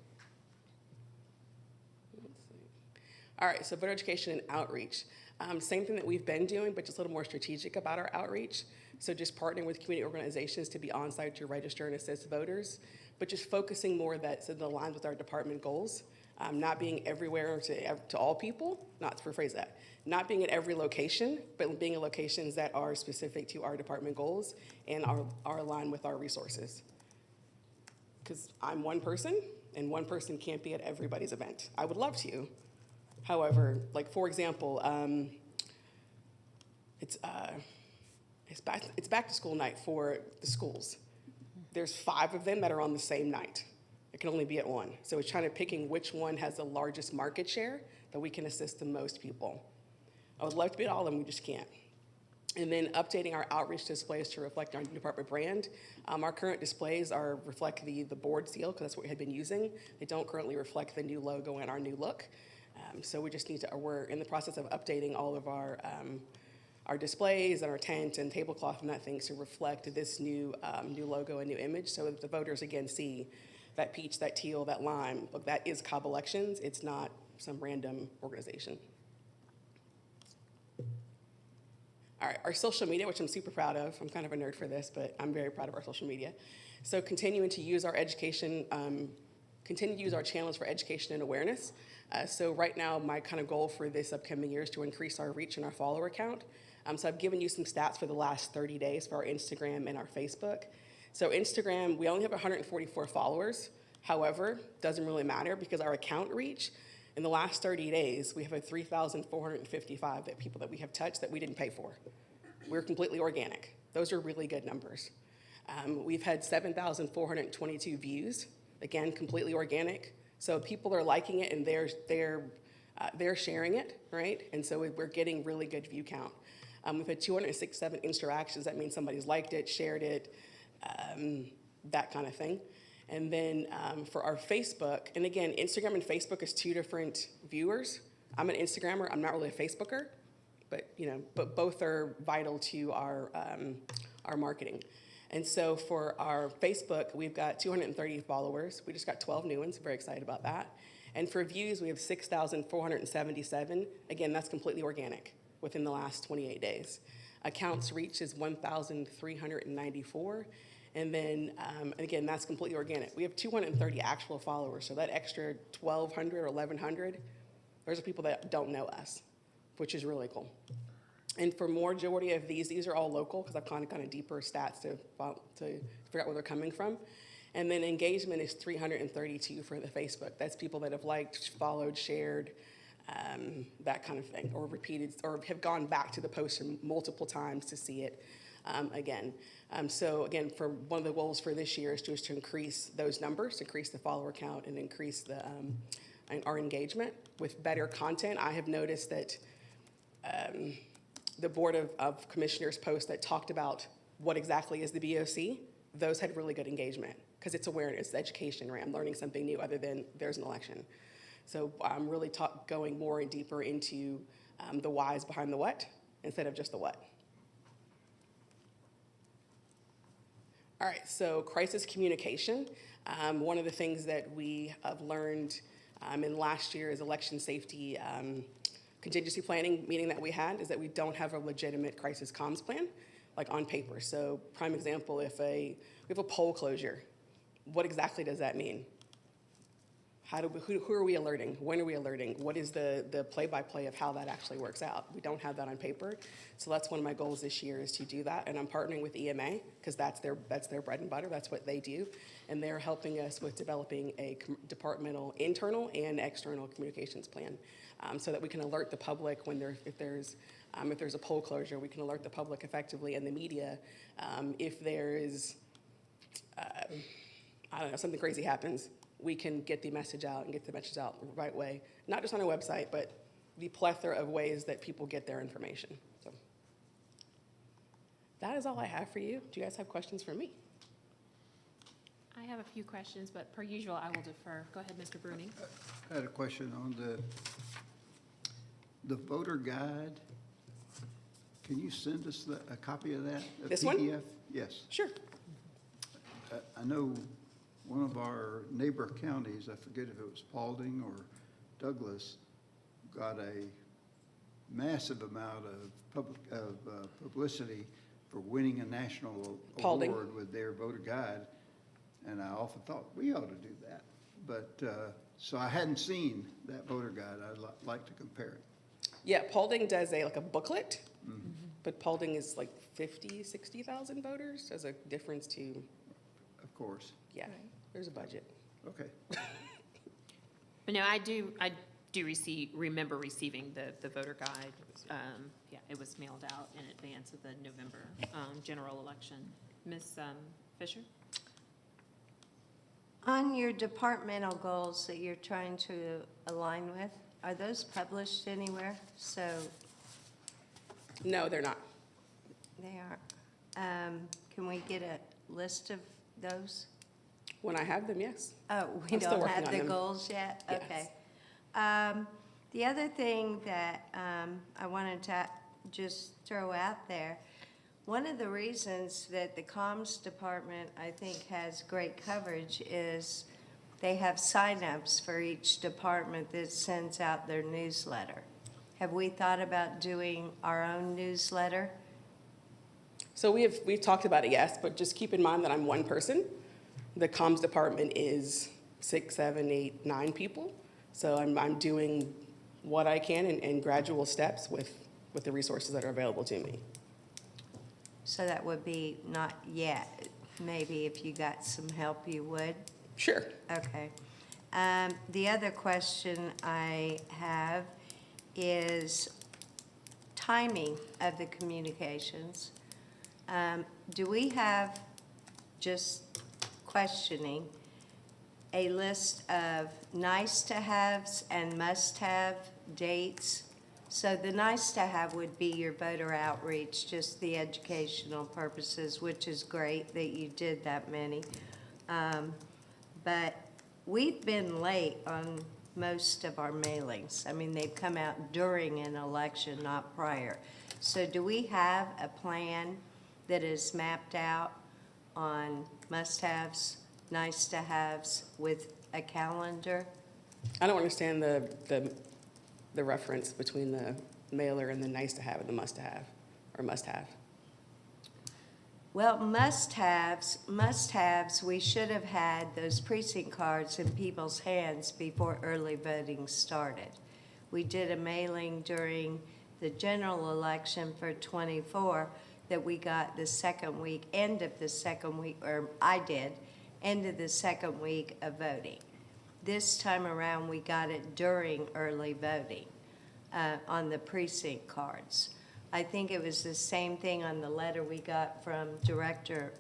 All right, so voter education and outreach. Same thing that we've been doing, but just a little more strategic about our outreach. So just partnering with community organizations to be on site to register and assist voters, but just focusing more that aligns with our department goals. Not being everywhere to all people, not to rephrase that, not being at every location, but being in locations that are specific to our department goals and are aligned with our resources. Because I'm one person, and one person can't be at everybody's event. I would love to. However, like for example, it's back to school night for the schools. There's 5 of them that are on the same night. It can only be at one. So it's trying to picking which one has the largest market share that we can assist the most people. I would love to be at all of them, we just can't. And then updating our outreach displays to reflect our department brand. Our current displays reflect the board seal, because that's what we had been using. They don't currently reflect the new logo and our new look. So we just we're in the process of updating all of our displays and our tent and tablecloth and that thing to reflect this new logo and new image, so that the voters again see that peach, that teal, that lime. Look, that is Cobb Elections. It's not some random organization. All right, our social media, which I'm super proud of. I'm kind of a nerd for this, but I'm very proud of our social media. So continuing to use our education, continue to use our channels for education and awareness. So right now, my kind of goal for this upcoming year is to increase our reach and our follower count. So I've given you some stats for the last 30 days for our Instagram and our Facebook. So Instagram, we only have 144 followers. However, doesn't really matter, because our account reach, in the last 30 days, we have 3,455 people that we have touched that we didn't pay for. We're completely organic. Those are really good numbers. We've had 7,422 views, again, completely organic. So people are liking it, and they're sharing it, right? And so we're getting really good view count. We've had 267 interactions. That means somebody's liked it, shared it, that kind of thing. And then for our Facebook, and again, Instagram and Facebook is 2 different viewers. I'm an Instagrammer. I'm not really a Facebooker, but both are vital to our our marketing. And so for our Facebook, we've got 230 followers. We just got 12 new ones, very excited about that. And for views, we have 6,477. Again, that's completely organic within the last 28 days. Accounts reach is 1,394. And then, again, that's completely organic. We have 230 actual followers, so that extra 1,200 or 1,100, those are people that don't know us, which is really cool. And for majority of these are all local, because I've kind of deeper stats to figure out where they're coming from. And then engagement is 332 for the Facebook. That's people that have liked, followed, shared, that kind of thing, or repeated, or have gone back to the post multiple times to see it again. So again, for one of the goals for this year is just to increase those numbers, increase the follower count, and increase the our engagement with better content. I have noticed that the Board of Commissioners posts that talked about what exactly is the BOC, those had really good engagement, because it's awareness, education, right? I'm learning something new other than there's an election. So I'm really going more and deeper into the whys behind the what instead of just the what. All right, so crisis communication. One of the things that we have learned in last year's election safety contingency planning meeting that we had is that we don't have a legitimate crisis comms plan, like on paper. So prime example, we have a poll closure, what exactly does that mean? Who are we alerting? When are we alerting? What is the play-by-play of how that actually works out? We don't have that on paper. So that's one of my goals this year, is to do that. And I'm partnering with EMA, because that's their bread and butter. That's what they do. And they're helping us with developing a departmental internal and external communications plan, so that we can alert the public when if there's a poll closure. We can alert the public effectively and the media if there is, I don't know, something crazy happens. We can get the message out and get the message out the right way, not just on our website, but the plethora of ways that people get their information. So that is all I have for you. Do you guys have questions for me? I have a few questions, but per usual, I will defer. Go ahead, Mr. Bruning. I had a question on the voter guide. Can you send us a copy of that? A This PDF? one? Yes. Sure. I know one of our neighbor counties, I forget if it was Paulding or Douglas, got a massive amount of publicity for winning a national Paulding. award with their voter guide. And I often thought, we ought to do that. But, so I hadn't seen that voter guide. I'd like to compare it. Yeah, Paulding does a booklet, but Paulding is like 50, 60,000 voters. There's a difference to, Of course. yeah, there's a budget. Okay. But no, I do remember receiving the voter guide. Yeah, it was mailed out in advance of the November general election. Ms. Fisher? On your departmental goals that you're trying to align with, are those published anywhere? So No, they're not. they are. Can we get a list of those? When I have them, yes. Oh, we I'm still don't working have on the them. goals yet? Yes. Okay. The other thing that I wanted to just throw out there, one of the reasons that the comms department, I think, has great coverage is they have signups for each department that sends out their newsletter. Have we thought about doing our own newsletter? So we've talked about it, yes, but just keep in mind that I'm one person. The comms department is 6, 7, 8, 9 people. So I'm doing what I can in gradual steps with the resources that are available to me. So that would be not yet. Maybe if you got some help, you would? Sure. Okay. The other question I have is timing of the communications. Do we have, just questioning, a list of nice-to-haves and must-have dates? So the nice-to-have would be your voter outreach, just the educational purposes, which is great that you did that many. But we've been late on most of our mailings. I mean, they've come out during an election, not prior. So do we have a plan that is mapped out on must-haves, nice-to-haves with a calendar? I don't understand the reference between the mailer and the nice-to-have and the must-to-have, or must-have. Well, must-haves, we should have had those precinct cards in people's hands before early voting started. We did a mailing during the general election for '24 that we got the second week, end of the second week, or I did, end of the second week of voting. This time around, we got it during early voting on the precinct cards. I think it was the same thing on the letter we got from Director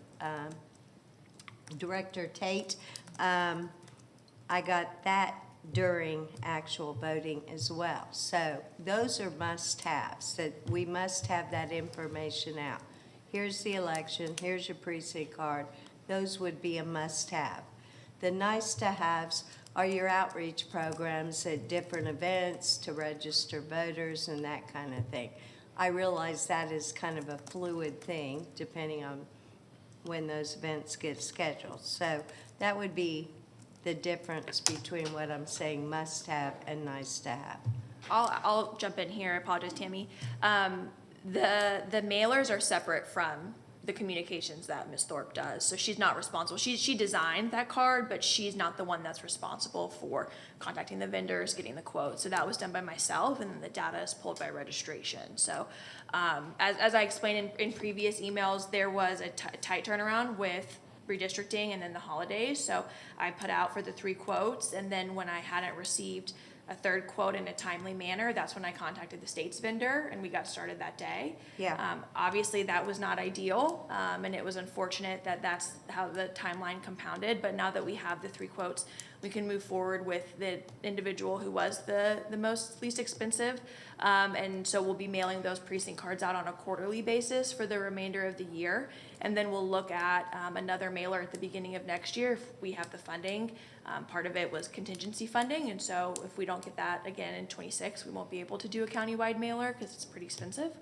Tate. I got that during actual voting as well. So those are must-haves, that we must have that information out. Here's the election, here's your precinct card. Those would be a must-have. The nice-to-haves are your outreach programs at different events to register voters and that kind of thing. I realize that is kind of a fluid thing depending on when those events get scheduled. So that would be the difference between what I'm saying must-have and nice-to-have. I'll jump in here. I apologize, Tammy. The mailers are separate from the communications that Ms. Thorpe does. So she's not responsible. She designed that card, but she's not the one that's responsible for contacting the vendors, getting the quotes. So that was done by myself, and then the data is pulled by registration. So as I explained in previous emails, there was a tight turnaround with redistricting and then the holidays. So I put out for the 3 quotes, and then when I hadn't received a third quote in a timely manner, that's when I contacted the state's vendor, and we got started that day. Yeah. Obviously, that was not ideal, and it was unfortunate that that's how the timeline compounded, but now that we have the 3 quotes, we can move forward with the individual who was the least expensive, and so we'll be mailing those precinct cards out on a quarterly basis for the remainder of the year, and then we'll look at another mailer at the beginning of next year if we have the funding. Part of it was contingency funding, and so if we don't get that again in '26, we won't be able to do a countywide mailer because it's pretty expensive.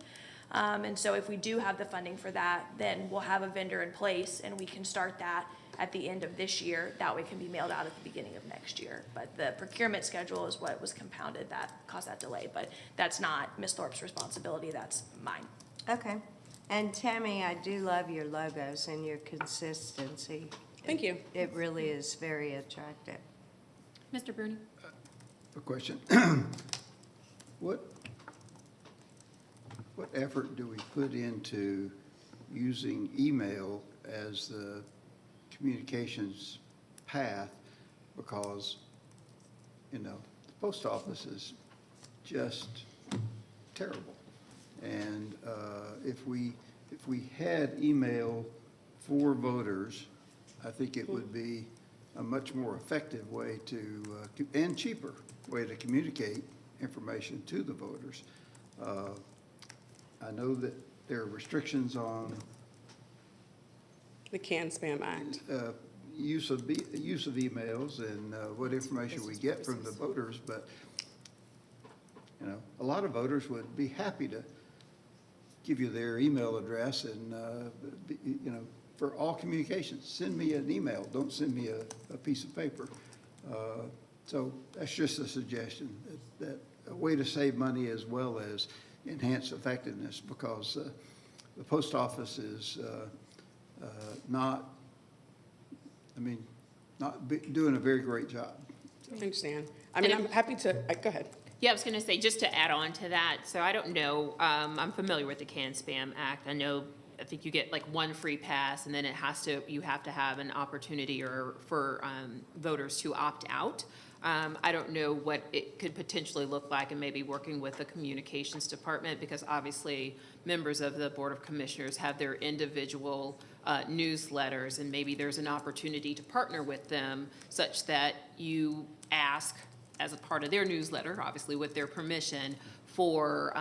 And so if we do have the funding for that, then we'll have a vendor in place, and we can start that at the end of this year. That way it can be mailed out at the beginning of next year. But the procurement schedule is what was compounded that caused that delay. But that's not Ms. Thorpe's responsibility, that's mine. Okay. And Tammy, I do love your logos and your consistency. Thank you. It really is very attractive. Mr. Bruni? A question. What effort do we put into using email as the communications path? Because, you know, the post office is just terrible. And if we had email for voters, I think it would be a much more effective way to and cheaper way to communicate information to the voters. I know that there are restrictions on The Can Spam Act. use of emails and what information we get from the voters, but you know, a lot of voters would be happy to give you their email address and you know, for all communications, send me an email. Don't send me a piece of paper. So that's just a suggestion, that a way to save money as well as enhance effectiveness, because the post office is not doing a very great job. I understand. I mean, I'm happy to, go ahead. Yeah, I was gonna say, just to add on to that, so I don't know, I'm familiar with the Can Spam Act. I think you get like 1 free pass, and then you have to have an opportunity for voters to opt out. I don't know what it could potentially look like, and maybe working with the communications department, because obviously members of the Board of Commissioners have their individual newsletters, and maybe there's an opportunity to partner with them such that you ask, as a part of their newsletter, obviously with their permission, for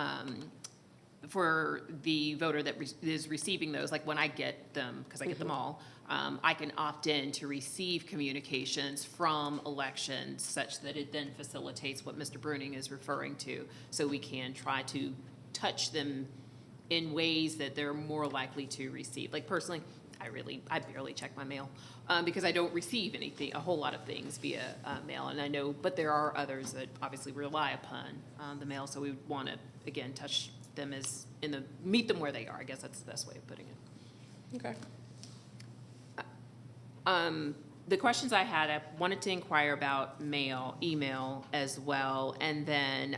the voter that is receiving those, like when I get them, because I get them all, I can opt in to receive communications from elections such that it then facilitates what Mr. Bruning is referring to, so we can try to touch them in ways that they're more likely to receive. Like personally, I barely check my mail, because I don't receive anything, a whole lot of things via mail, and I know, but there are others that obviously rely upon the mail, so we would want to, again, touch them meet them where they are, I guess that's the best way of putting it. Okay. The questions I had, I wanted to inquire about email as well, and then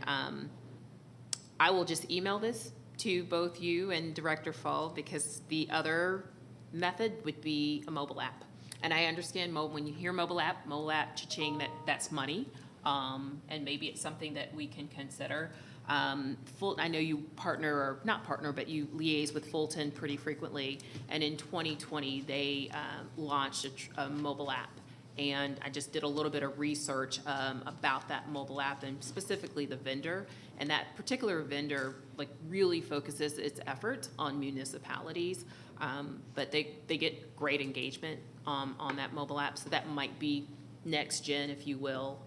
I will just email this to both you and Director Fall, because the other method would be a mobile app. And I understand when you hear mobile app, cha-ching, that's money, and maybe it's something that we can consider. I know you partner, or not partner, but you liaise with Fulton pretty frequently, and in 2020, they launched a mobile app. And I just did a little bit of research about that mobile app, and specifically the vendor. And that particular vendor really focuses its efforts on municipalities, but they get great engagement on that mobile app. So that might be next gen, if you will,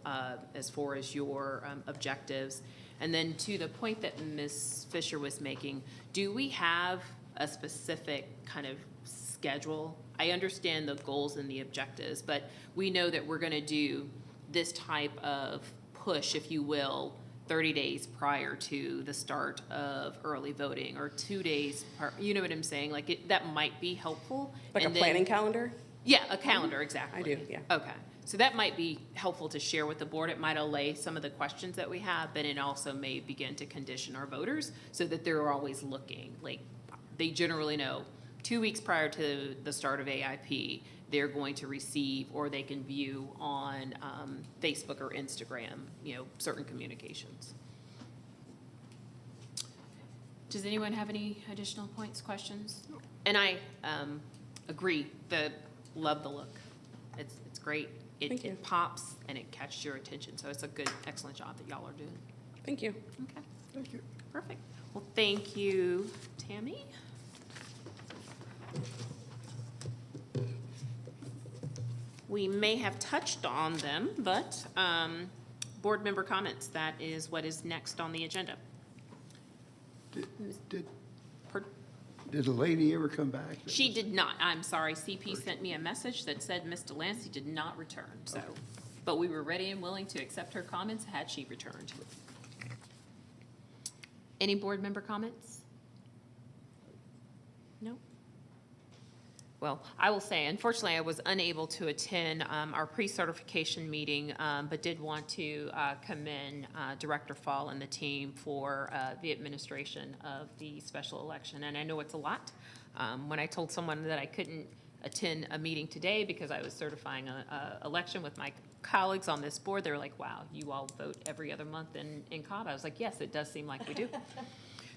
as far as your objectives. And then to the point that Ms. Fisher was making, do we have a specific kind of schedule? I understand the goals and the objectives, but we know that we're going to do this type of push, if you will, 30 days prior to the start of early voting, or 2 days, you know what I'm saying? That might be helpful. Like And a planning calendar? Yeah, a calendar, exactly. I do, yeah. Okay, so that might be helpful to share with the board. It might allay some of the questions that we have, but it also may begin to condition our voters so that they're always looking. They generally know 2 weeks prior to the start of AIP, they're going to receive, or they can view on Facebook or Instagram, certain communications. Does anyone have any additional points, questions? And I agree, love the look. It's great. Thank you. It pops and it catches your attention. So it's a good, excellent job that y'all are doing. Thank you. Okay, Thank you. perfect. Well, thank you, Tammy. We may have touched on them, but board member comments, that is what is next on the agenda. Did a lady ever come back? She did not. I'm sorry. CP sent me a message that said Ms. Delancey did not return, so, but we were ready and willing to accept her comments had she returned. Any board member comments? No? Well, I will say, unfortunately, I was unable to attend our pre-certification meeting, but did want to commend Director Fall and the team for the administration of the special election. And I know it's a lot. When I told someone that I couldn't attend a meeting today because I was certifying an election with my colleagues on this board, they were like, wow, you all vote every other month in Cobb. I was like, yes, it does seem like we do.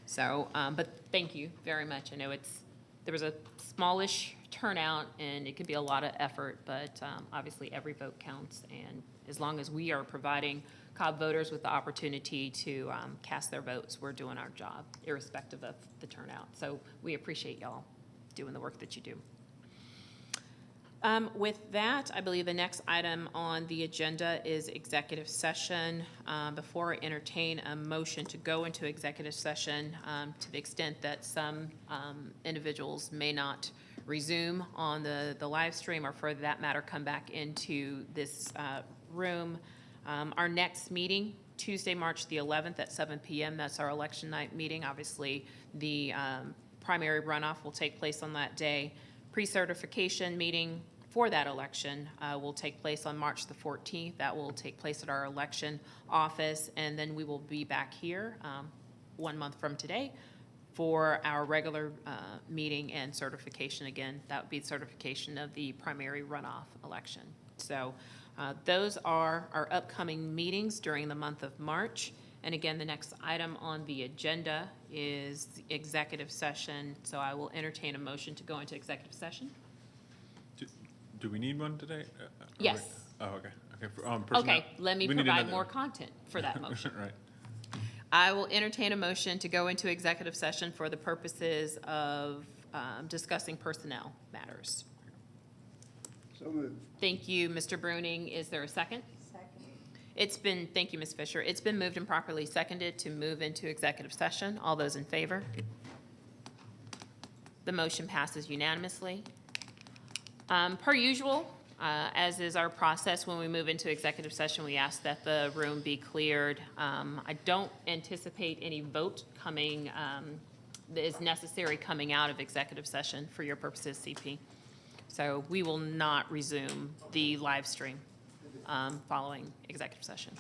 So, but thank you very much. I know there was a smallish turnout, and it could be a lot of effort, but obviously every vote counts, and as long as we are providing Cobb voters with the opportunity to cast their votes, we're doing our job, irrespective of the turnout. So we appreciate y'all doing the work that you do. With that, I believe the next item on the agenda is executive session. Before I entertain a motion to go into executive session, to the extent that some individuals may not resume on the live stream, or for that matter, come back into this room. Our next meeting, Tuesday, March the 11th at 7 p.m., that's our election night meeting. Obviously, the primary runoff will take place on that day. Pre-certification meeting for that election will take place on March the 14th. That will take place at our election office, and then we will be back here 1 month from today for our regular meeting and certification. Again, that would be certification of the primary runoff election. So those are our upcoming meetings during the month of March. And again, the next item on the agenda is executive session. So I will entertain a motion to go into executive session. Do we need one today? Yes. Oh, okay. Personnel. Okay, let me We need provide another- more content for that motion. Right. I will entertain a motion to go into executive session for the purposes of discussing personnel matters. So moved. Thank you, Mr. Bruning. Is there a second? Second. Thank you, Ms. Fisher. It's been moved and properly seconded to move into executive session. All those in favor? The motion passes unanimously. Per usual, as is our process, when we move into executive session, we ask that the room be cleared. I don't anticipate any vote coming, that is necessary coming out of executive session for your purposes, CP. So we will not resume the live stream following executive session.